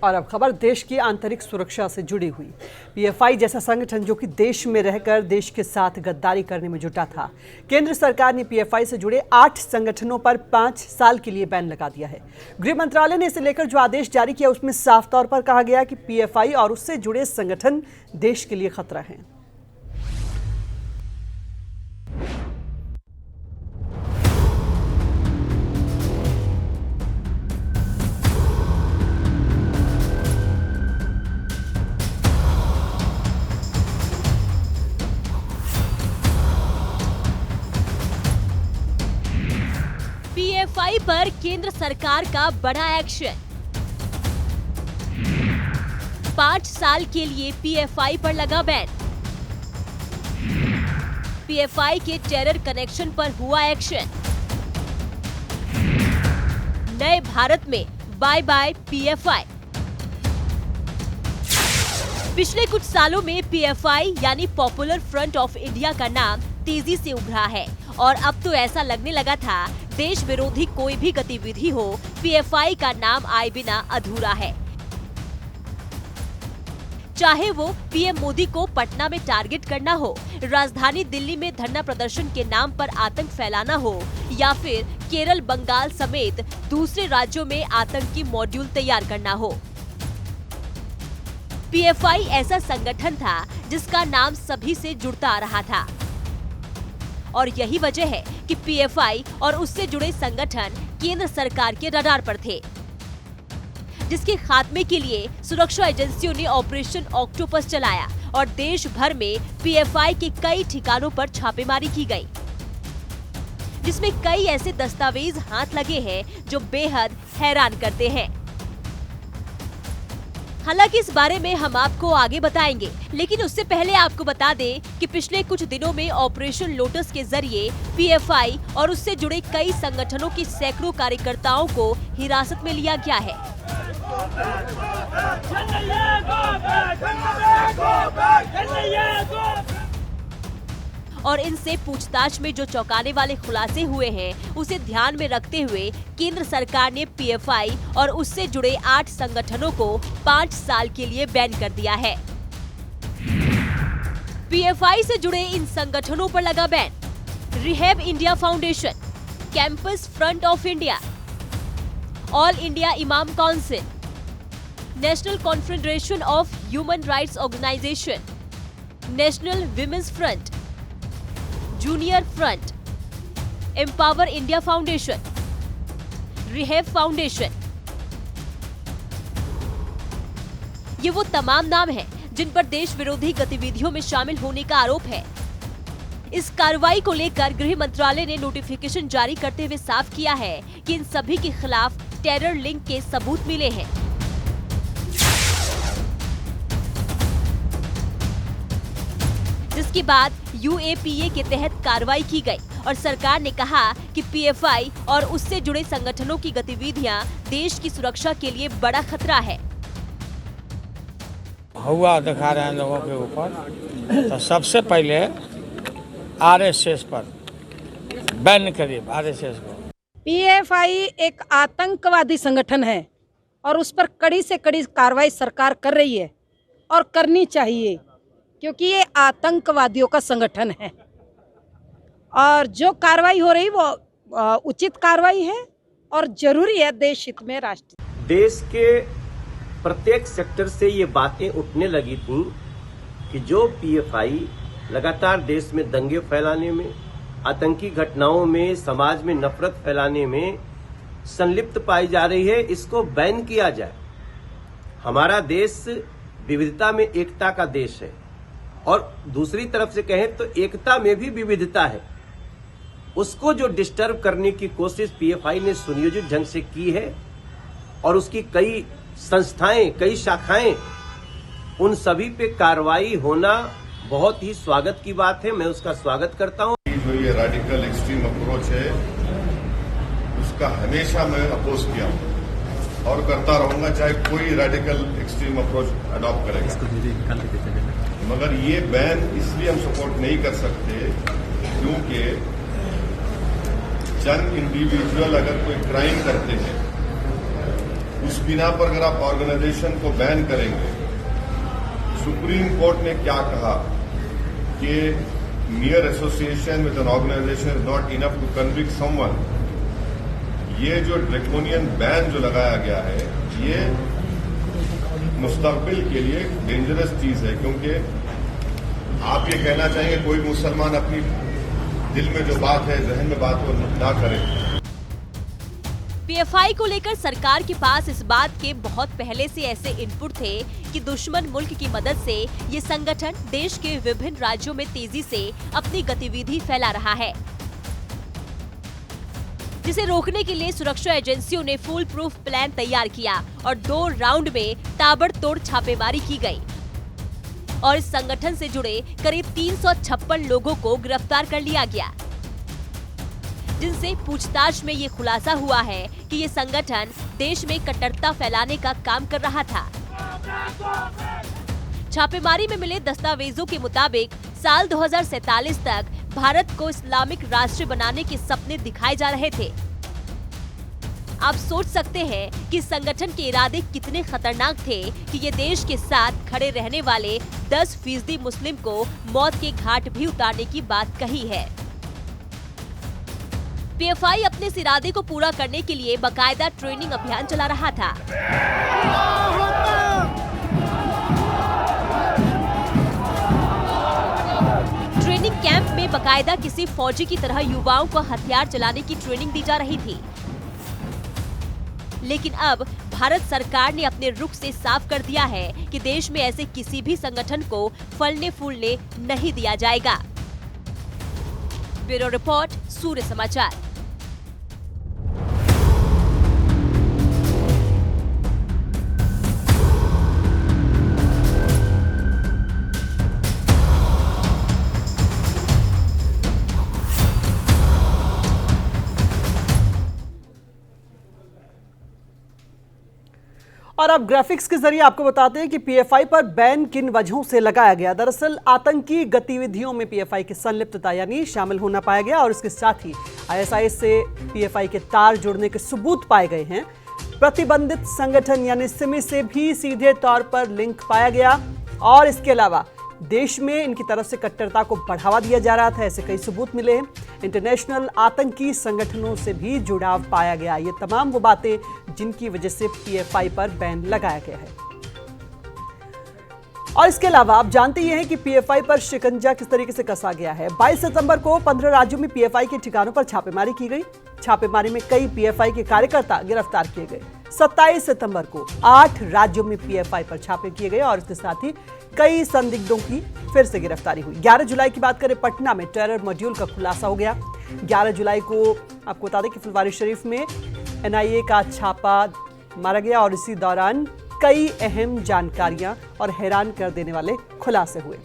और अब खबर देश की आंतरिक सुरक्षा से जुड़ी हुई। पीएफआई जैसा संगठन जो कि देश में रहकर देश के साथ गद्दारी करने में जुटा था, केंद्र सरकार ने पीएफआई से जुड़े 8 संगठनों पर 5 साल के लिए बैन लगा दिया है। गृह मंत्रालय ने इसे लेकर जो आदेश जारी किया उसमें साफ तौर पर कहा गया कि पीएफआई और उससे जुड़े संगठन देश के लिए खतरा हैं। पीएफआई पर केंद्र सरकार का बड़ा एक्शन। 5 साल के लिए पीएफआई पर लगा बैन। पीएफआई के टेरर कनेक्शन पर हुआ एक्शन। नए भारत में बाय बाय पीएफआई। पिछले कुछ सालों में पीएफआई यानी पॉपुलर फ्रंट ऑफ इंडिया का नाम तेजी से उभरा है और अब तो ऐसा लगने लगा था देश विरोधी कोई भी गतिविधि हो, पीएफआई का नाम आए बिना अधूरा है। चाहे वो पीएम मोदी को पटना में टारगेट करना हो, राजधानी दिल्ली में धरना प्रदर्शन के नाम पर आतंक फैलाना हो या फिर केरल, बंगाल समेत दूसरे राज्यों में आतंकी मॉड्यूल तैयार करना हो। पीएफआई ऐसा संगठन था जिसका नाम सभी से जुड़ता आ रहा था और यही वजह है कि पीएफआई और उससे जुड़े संगठन केंद्र सरकार के रडार पर थे, जिसके खात्मे के लिए सुरक्षा एजेंसियों ने ऑपरेशन ऑक्टोपस चलाया और देश भर में पीएफआई के कई ठिकानों पर छापेमारी की गई, जिसमें कई ऐसे दस्तावेज हाथ लगे हैं जो बेहद हैरान करते हैं। हालांकि इस बारे में हम आपको आगे बताएंगे, लेकिन उससे पहले आपको बता दें कि पिछले कुछ दिनों में ऑपरेशन लोटस के जरिए पीएफआई और उससे जुड़े कई संगठनों के सैकड़ों कार्यकर्ताओं को हिरासत में लिया गया है। और इनसे पूछताछ में जो चौंकाने वाले खुलासे हुए हैं उसे ध्यान में रखते हुए केंद्र सरकार ने पीएफआई और उससे जुड़े 8 संगठनों को 5 साल के लिए बैन कर दिया है। पीएफआई से जुड़े इन संगठनों पर लगा ban. Rehab India Foundation, Campus Front of India, All India Imam Council, National Confederation of Human Rights Organisation, National Women's Front, Junior Front, Empower India Foundation, Rehab Foundation. ये वो तमाम नाम हैं जिन पर देश विरोधी गतिविधियों में शामिल होने का आरोप है। इस कार्रवाई को लेकर गृह मंत्रालय ने नोटिफिकेशन जारी करते हुए साफ किया है कि इन सभी के खिलाफ टेरर लिंक के सबूत मिले हैं। जिसके बाद यूएपीए के तहत कार्रवाई की गई और सरकार ने कहा कि पीएफआई और उससे जुड़े संगठनों की गतिविधियां देश की सुरक्षा के लिए बड़ा खतरा है। हुआ दिखा रहे हैं लोगों के ऊपर, तो सबसे पहले आरएसएस पर बैन करिए। आरएसएस को पीएफआई एक आतंकवादी संगठन है और उस पर कड़ी से कड़ी कार्रवाई सरकार कर रही है और करनी चाहिए, क्योंकि ये आतंकवादियों का संगठन है और जो कार्रवाई हो रही वो उचित कार्रवाई है और जरूरी है देश हित में, राष्ट्र। देश के प्रत्येक सेक्टर से ये बातें उठने लगी थी कि जो पीएफआई लगातार देश में दंगे फैलाने में, आतंकी घटनाओं में, समाज में नफरत फैलाने में संलिप्त पाई जा रही है, इसको बैन किया जाए। हमारा देश विविधता में एकता का देश है और दूसरी तरफ से कहें तो एकता में भी विविधता है। उसको जो डिस्टर्ब करने की कोशिश पीएफआई ने सुनियोजित ढंग से की है और उसकी कई संस्थाएं, कई शाखाएं, उन सभी पे कार्रवाई होना बहुत ही स्वागत की बात है। मैं उसका स्वागत करता हूं। जो ये रेडिकल एक्सट्रीम अप्रोच है उसका हमेशा मैं अपोज किया हूं और करता रहूंगा, चाहे कोई रेडिकल एक्सट्रीम अप्रोच अडॉप्ट करेगा। मगर ये बैन इसलिए हम सपोर्ट नहीं कर सकते क्योंकि चंद इंडिविजुअल अगर कोई क्राइम करते हैं इस बिना पर अगर आप ऑर्गेनाइजेशन को बैन करेंगे, सुप्रीम कोर्ट ने क्या कहा कि mere association with an organization is not enough to convict someone. ये जो ड्रैकोनियन बैन जो लगाया गया है, ये मुस्तकबिल के लिए डेंजरस चीज है, क्योंकि आप ये कहना चाहेंगे कोई मुसलमान अपनी दिल में जो बात है, जहन में बात वो ना करे। पीएफआई को लेकर सरकार के पास इस बात के बहुत पहले से ऐसे इनपुट थे कि दुश्मन मुल्क की मदद से ये संगठन देश के विभिन्न राज्यों में तेजी से अपनी गतिविधि फैला रहा है, जिसे रोकने के लिए सुरक्षा एजेंसियों ने फुल प्रूफ प्लान तैयार किया और 2 राउंड में ताबड़तोड़ छापेमारी की गई और इस संगठन से जुड़े करीब 356 लोगों को गिरफ्तार कर लिया गया, जिनसे पूछताछ में ये खुलासा हुआ है कि ये संगठन देश में कट्टरता फैलाने का काम कर रहा था। छापेमारी में मिले दस्तावेजों के मुताबिक साल 2047 तक भारत को इस्लामिक राष्ट्र बनाने के सपने दिखाए जा रहे थे। आप सोच सकते हैं कि संगठन के इरादे कितने खतरनाक थे कि ये देश के साथ खड़े रहने वाले 10% मुस्लिम को मौत के घाट भी उतारने की बात कही है। पीएफआई अपने इस इरादे को पूरा करने के लिए बाकायदा ट्रेनिंग अभियान चला रहा था। ट्रेनिंग कैंप में बाकायदा किसी फौजी की तरह युवाओं को हथियार चलाने की ट्रेनिंग दी जा रही थी, लेकिन अब भारत सरकार ने अपने रुख से साफ कर दिया है कि देश में ऐसे किसी भी संगठन को फलने फूलने नहीं दिया जाएगा। ब्यूरो रिपोर्ट, सूर्य समाचार। और अब ग्राफिक्स के जरिए आपको बताते हैं कि पीएफआई पर बैन किन वजहों से लगाया गया। दरअसल आतंकी गतिविधियों में पीएफआई की संलिप्तता यानी शामिल होना पाया गया और इसके साथ ही आईएसआई से पीएफआई के तार जुड़ने के सबूत पाए गए हैं। प्रतिबंधित संगठन यानी सिमी से भी सीधे तौर पर लिंक पाया गया और इसके अलावा देश में इनकी तरफ से कट्टरता को बढ़ावा दिया जा रहा था, ऐसे कई सबूत मिले हैं। इंटरनेशनल आतंकी संगठनों से भी जुड़ाव पाया गया। ये तमाम वो बातें जिनकी वजह से पीएफआई पर बैन लगाया गया है। और इसके अलावा आप जानते ही हैं कि पीएफआई पर शिकंजा किस तरीके से कसा गया है। 22 सितंबर को 15 राज्यों में पीएफआई के ठिकानों पर छापेमारी की गई। छापेमारी में कई पीएफआई के कार्यकर्ता गिरफ्तार किए गए। 27 सितंबर को 8 राज्यों में पीएफआई पर छापे किए गए और इसके साथ ही कई संदिग्धों की फिर से गिरफ्तारी हुई। 11 जुलाई की बात करें, पटना में टेरर मॉड्यूल का खुलासा हो गया। 11 जुलाई को आपको बता दें कि फुलवारी शरीफ में एनआईए का छापा मारा गया और इसी दौरान कई अहम जानकारियां और हैरान कर देने वाले खुलासे हुए।